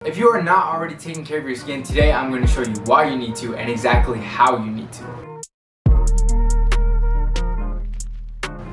If you are not already taking care of your skin, today I'm going to show you why you need to and exactly how you need to.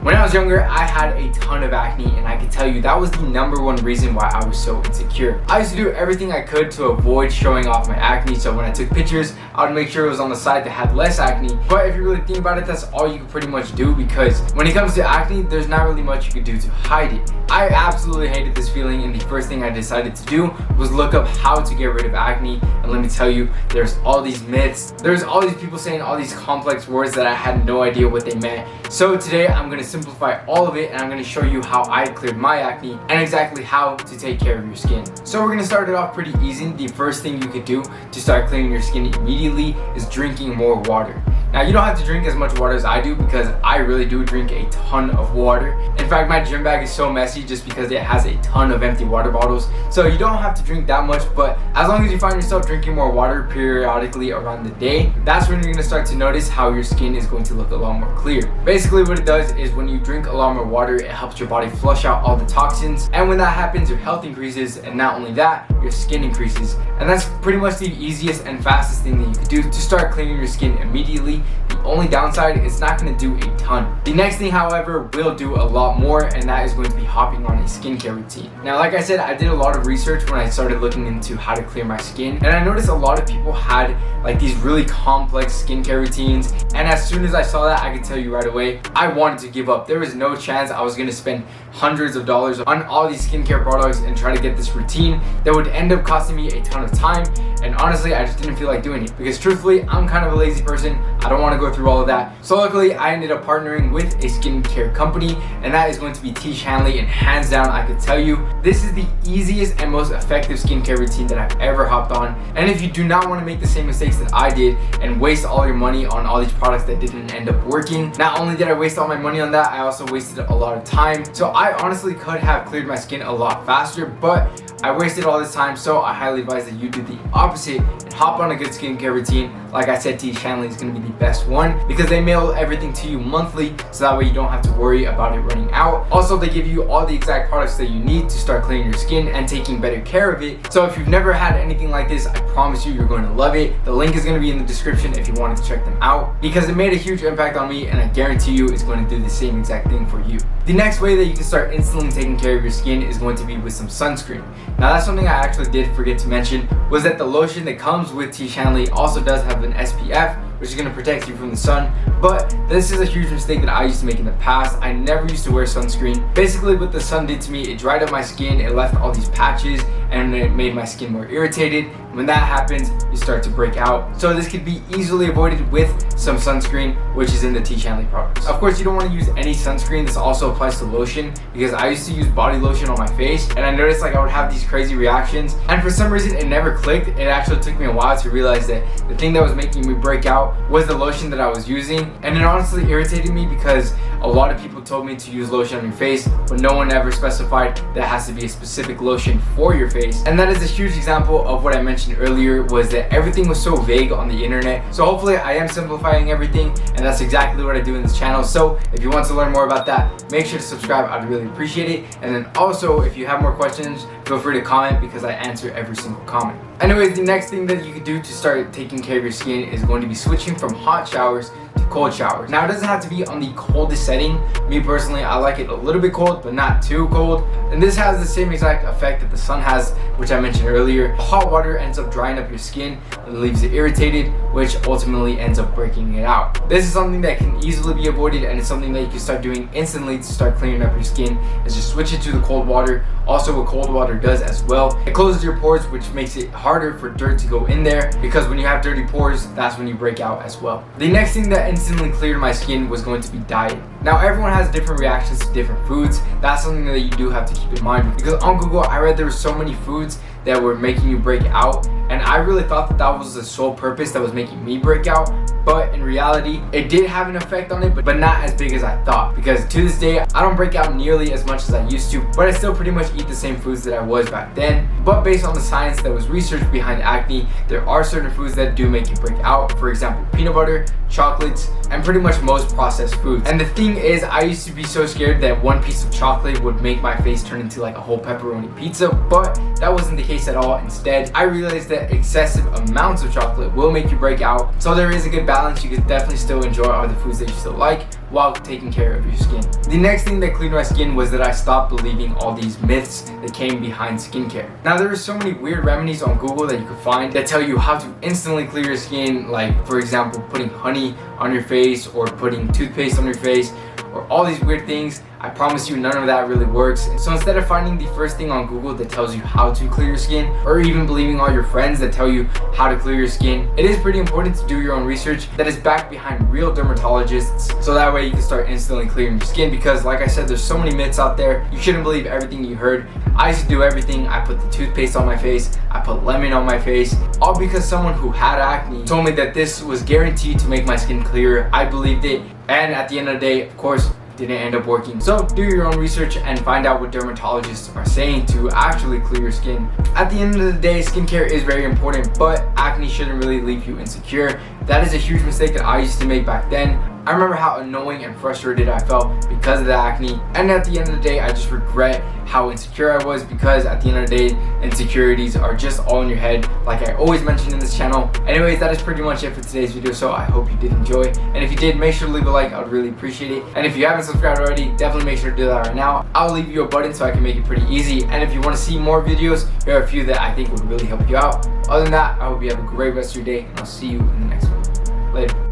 When I was younger, I had a ton of acne, and I can tell you that was the #1 reason why I was so insecure. I used to do everything I could to avoid showing off my acne, so when I took pictures, I would make sure it was on the side that had less acne. But if you really think about it, that's all you can pretty much do, because when it comes to acne, there's not really much you can do to hide it. I absolutely hated this feeling, and the first thing I decided to do was look up how to get rid of acne. And let me tell you, there's all these myths, there's all these people saying all these complex words that I had no idea what they meant. So today I'm going to simplify all of it, and I'm going to show you how I cleared my acne and exactly how to take care of your skin. So we're going to start it off pretty easy. The first thing you could do to start clearing your skin immediately is drinking more water. Now, you don't have to drink as much water as I do, because I really do drink a ton of water. In fact, my gym bag is so messy just because it has a ton of empty water bottles. So you don't have to drink that much, but as long as you find yourself drinking more water periodically around the day, that's when you're going to start to notice how your skin is going to look a lot more clear. Basically, what it does is when you drink a lot more water, it helps your body flush out all the toxins. And when that happens, your health increases, and not only that, your skin increases. And that's pretty much the easiest and fastest thing that you could do to start cleaning your skin immediately. The only downside, it's not going to do a ton. The next thing, however, will do a lot more, and that is going to be hopping on a skincare routine. Now, like I said, I did a lot of research when I started looking into how to clear my skin, and I noticed a lot of people had like these really complex skincare routines. And as soon as I saw that, I could tell you right away, I wanted to give up. There was no chance I was going to spend hundreds of dollars on all these skincare products and try to get this routine that would end up costing me a ton of time. And honestly, I just didn't feel like doing it, because truthfully, I'm kind of a lazy person. I don't want to go through all of that. So luckily, I ended up partnering with a skincare company, and that is going to be T. Hanley. And hands down, I could tell you, this is the easiest and most effective skincare routine that I've ever hopped on. And if you do not want to make the same mistakes that I did and waste all your money on all these products that didn't end up working, not only did I waste all my money on that, I also wasted a lot of time. So I honestly could have cleared my skin a lot faster, but I wasted all this time. So I highly advise that you do the opposite and hop on a good skincare routine. Like I said, T. Hanley is going to be the best one, because they mail everything to you monthly, so that way you don't have to worry about it running out. Also, they give you all the exact products that you need to start cleaning your skin and taking better care of it. So if you've never had anything like this, I promise you, you're going to love it. The link is going to be in the description if you wanted to check them out, because it made a huge impact on me, and I guarantee you it's going to do the same exact thing for you. The next way that you can start instantly taking care of your skin is going to be with some sunscreen. Now, that's something I actually did forget to mention, was that the lotion that comes with T. Hanley also does have an SPF, which is going to protect you from the sun. But this is a huge mistake that I used to make in the past. I never used to wear sunscreen. Basically, what the sun did to me, it dried up my skin, it left all these patches, and it made my skin more irritated. When that happens, you start to break out. So this could be easily avoided with some sunscreen, which is in the T. Hanley products. Of course, you don't want to use any sunscreen. This also applies to lotion, because I used to use body lotion on my face, and I noticed like I would have these crazy reactions, and for some reason it never clicked. It actually took me a while to realize that the thing that was making me break out was the lotion that I was using. And it honestly irritated me, because a lot of people told me to use lotion on your face, but no one ever specified that it has to be a specific lotion for your face. And that is a huge example of what I mentioned earlier, was that everything was so vague on the internet. So hopefully I am simplifying everything, and that's exactly what I do in this channel. So if you want to learn more about that, make sure to subscribe. I'd really appreciate it. And then also, if you have more questions, feel free to comment, because I answer every single comment. Anyways, the next thing that you could do to start taking care of your skin is going to be switching from hot showers to cold showers. Now, it doesn't have to be on the coldest setting. Me personally, I like it a little bit cold, but not too cold. And this has the same exact effect that the sun has, which I mentioned earlier. Hot water ends up drying up your skin and leaves it irritated, which ultimately ends up breaking it out. This is something that can easily be avoided, and it's something that you can start doing instantly to start cleaning up your skin, is just switch it to the cold water. Also, what cold water does as well, it closes your pores, which makes it harder for dirt to go in there, because when you have dirty pores, that's when you break out as well. The next thing that instantly cleared my skin was going to be diet. Now, everyone has different reactions to different foods. That's something that you do have to keep in mind, because on Google I read there were so many foods that were making you break out, and I really thought that that was the sole purpose that was making me break out. But in reality, it did have an effect on it, but not as big as I thought, because to this day I don't break out nearly as much as I used to, but I still pretty much eat the same foods that I was back then. But based on the science that was researched behind acne, there are certain foods that do make you break out. For example, peanut butter, chocolates, and pretty much most processed foods. And the thing is, I used to be so scared that one piece of chocolate would make my face turn into like a whole pepperoni pizza, but that wasn't the case. case at all. Instead, I realized that excessive amounts of chocolate will make you break out. So there is a good balance. You can definitely still enjoy all the foods that you still like while taking care of your skin. The next thing that cleaned my skin was that I stopped believing all these myths that came behind skincare. Now, there are so many weird remedies on Google that you can find that tell you how to instantly clear your skin, like for example putting honey on your face or putting toothpaste on your face, or all these weird things. I promise you none of that really works. So instead of finding the first thing on Google that tells you how to clear your skin, or even believing all your friends that tell you how to clear your skin, it is pretty important to do your own research that is backed behind real dermatologists, so that way you can start instantly clearing your skin. Because like I said, there's so many myths out there. You shouldn't believe everything you heard. I used to do everything. I put the toothpaste on my face, I put lemon on my face, all because someone who had acne told me that this was guaranteed to make my skin clearer. I believed it, and at the end of the day, of course, didn't end up working. So do your own research and find out what dermatologists are saying to actually clear your skin. At the end of the day, skincare is very important, but acne shouldn't really leave you insecure. That is a huge mistake that I used to make back then. I remember how annoying and frustrated I felt because of the acne, and at the end of the day, I just regret how insecure I was, because at the end of the day, insecurities are just all in your head, like I always mention in this channel. Anyways, that is pretty much it for today's video, so I hope you did enjoy, and if you did, make sure to leave a like. I would really appreciate it. And if you haven't subscribed already, definitely make sure to do that right now. I'll leave you a button so I can make it pretty easy, and if you want to see more videos, there are a few that I think would really help you out. Other than that, I hope you have a great rest of your day, and I'll see you in the next one. Later.